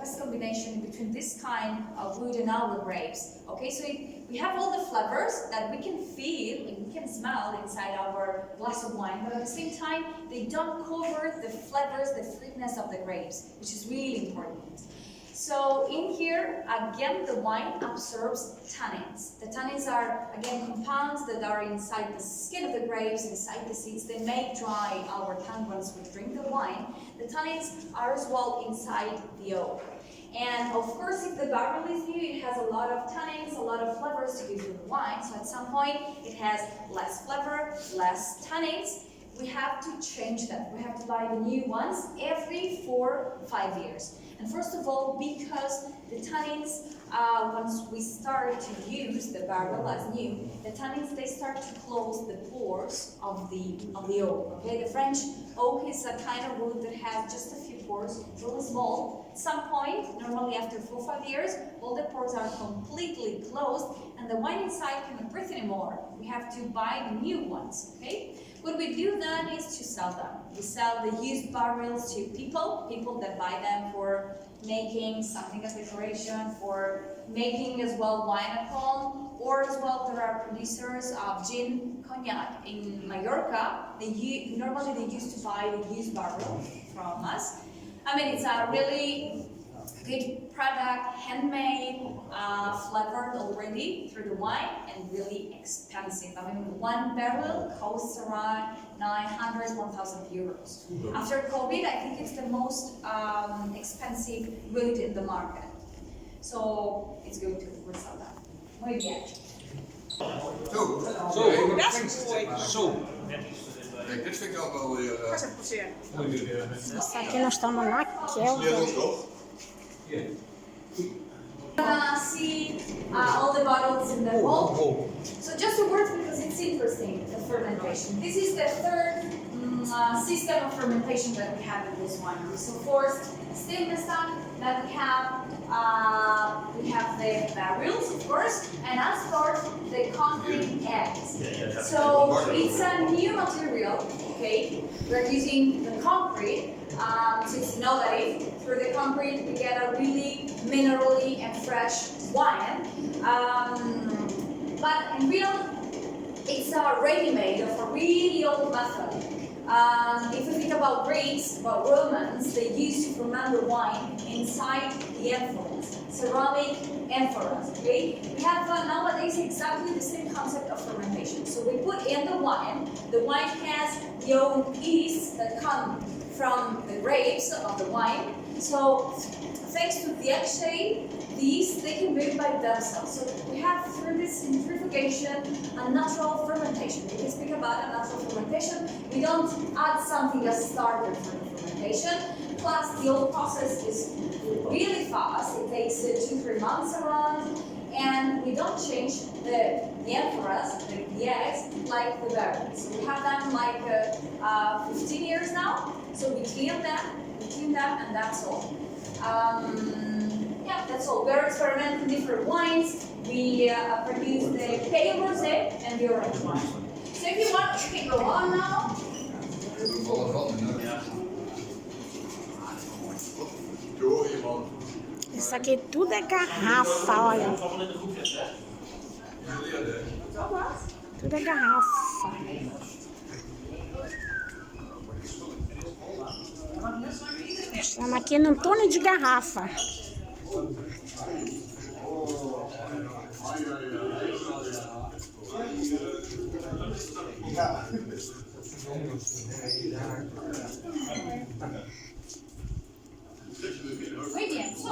best combination between this kind of wood and our grapes. Okay, so we have all the flavors that we can feel and we can smell inside our glass of wine, but at the same time, they don't cover the flavors, the sweetness of the grapes, which is really important. So in here, again, the wine absorbs tannins. The tannins are, again, compounds that are inside the skin of the grapes, inside the seeds. They make dry our tongue once we drink the wine. The tannins are as well inside the oak. And of course, if the barrel is new, it has a lot of tannins, a lot of flavors to give you the wine. So at some point, it has less flavor, less tannins. We have to change them. We have to buy the new ones every 4 or 5 years. And first of all, because the tannins, once we start to use the barrel as new, the tannins, they start to close the pores of the oak. Okay, the French oak is a kind of wood that has just a few pores, it's really small. At some point, normally after 4 or 5 years, all the pores are completely closed, and the wine inside cannot breathe anymore. We have to buy the new ones. Okay. What we do then is to sell them. We sell the used barrels to people that buy them for making something as decoration, for making as well wine at home, or as well there are producers of gin, cognac in Mallorca. Normally they used to buy the used barrel from us. I mean, it's a really good product, handmade, flavored already through the wine, and really expensive. I mean, one barrel costs around 900, 1,000 euros. After COVID, I think it's the most expensive wood in the market. So it's good to resell that. Muy bien. Kijk, dit vind ik ook wel weer... Isso aqui nós estamos na Kelvin. See all the bottles in the hall. So just a word because it's interesting, the fermentation. This is the third system of fermentation that we have in this winery. So first, stainless tank, then we have the barrels, of course, and as third, the concrete eggs. So it's a new material, okay? We're using the concrete, so it's innovative. Through the concrete, we get a really minerally and fresh wine. But in real, it's a ready-made of a really old method. If we think about Greeks, about Romans, they used to ferment the wine inside the amphoras, ceramic amphoras. Okay, we have nowadays exactly the same concept of fermentation. So we put in the wine. The wine has the own yeast that come from the grapes of the wine. So thanks to the exchange, these they can move by themselves. So we have through this centrifugation a natural fermentation. We can speak about a natural fermentation. We don't add something as starter for the fermentation. Plus the whole process is really fast. It takes 2-3 months around, and we don't change the amphoras, the eggs, like the barrels. So we have them like 15 years now. So we clean them, and that's all. Yeah, that's all. We're experimenting different wines. We produce the pale rosé and the orange wine. So if you want, you can go on now. Isso aqui tudo é garrafa, olha. Tudo é garrafa. Estamos aqui num túnel de garrafa. Brilliant. So,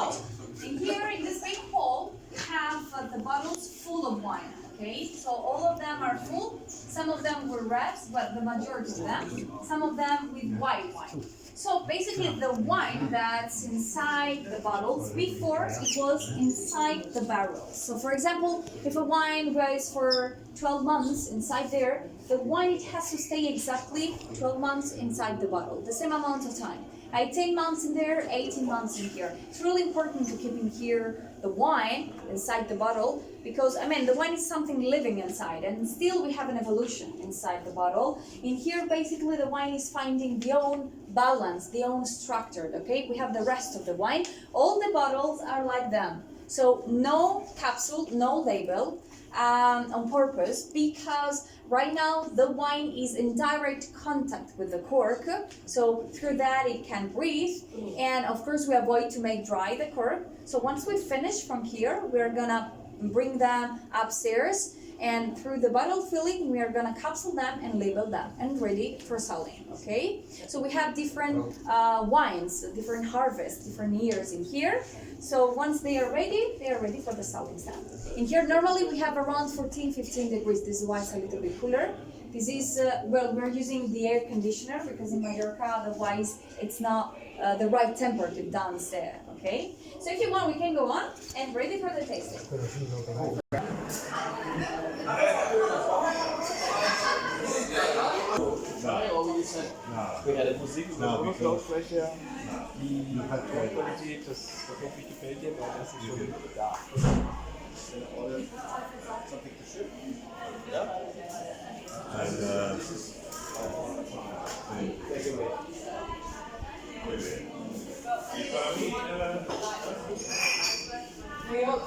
in here in this big hall, we have the bottles full of wine. Okay, so all of them are full. Some of them were reds, but the majority of them. Some of them with white wine. So basically the wine that's inside the bottles, before it was inside the barrels. So for example, if a wine goes for 12 months inside there, the wine, it has to stay exactly 12 months inside the bottle, the same amount of time. 18 months in there, 18 months in here. It's really important to keep in here the wine inside the bottle, because I mean the wine is something living inside, and still we have an evolution inside the bottle. In here basically the wine is finding the own balanced, they own structured, okay? We have the rest of the wine. All the bottles are like them. So no capsule, no label, on purpose, because right now the wine is in direct contact with the cork, so through that it can breathe, and of course we avoid to make dry the cork. So once we finish from here, we're gonna bring them upstairs, and through the bottle filling we are gonna capsule them and label them and ready for selling, okay? So we have different wines, different harvests, different years in here. So once they are ready for the selling stand. In here normally we have around 14-15 degrees. This is why it's a little bit cooler. This is, well, we're using the air conditioner because in Mallorca otherwise it's not the right temperature downstairs, okay? So if you want we can go on and ready for the tasting. Bei der Musik und der Lautsprecher, die Qualität, das hoffe ich gefällt dir, weil das ist schon da. And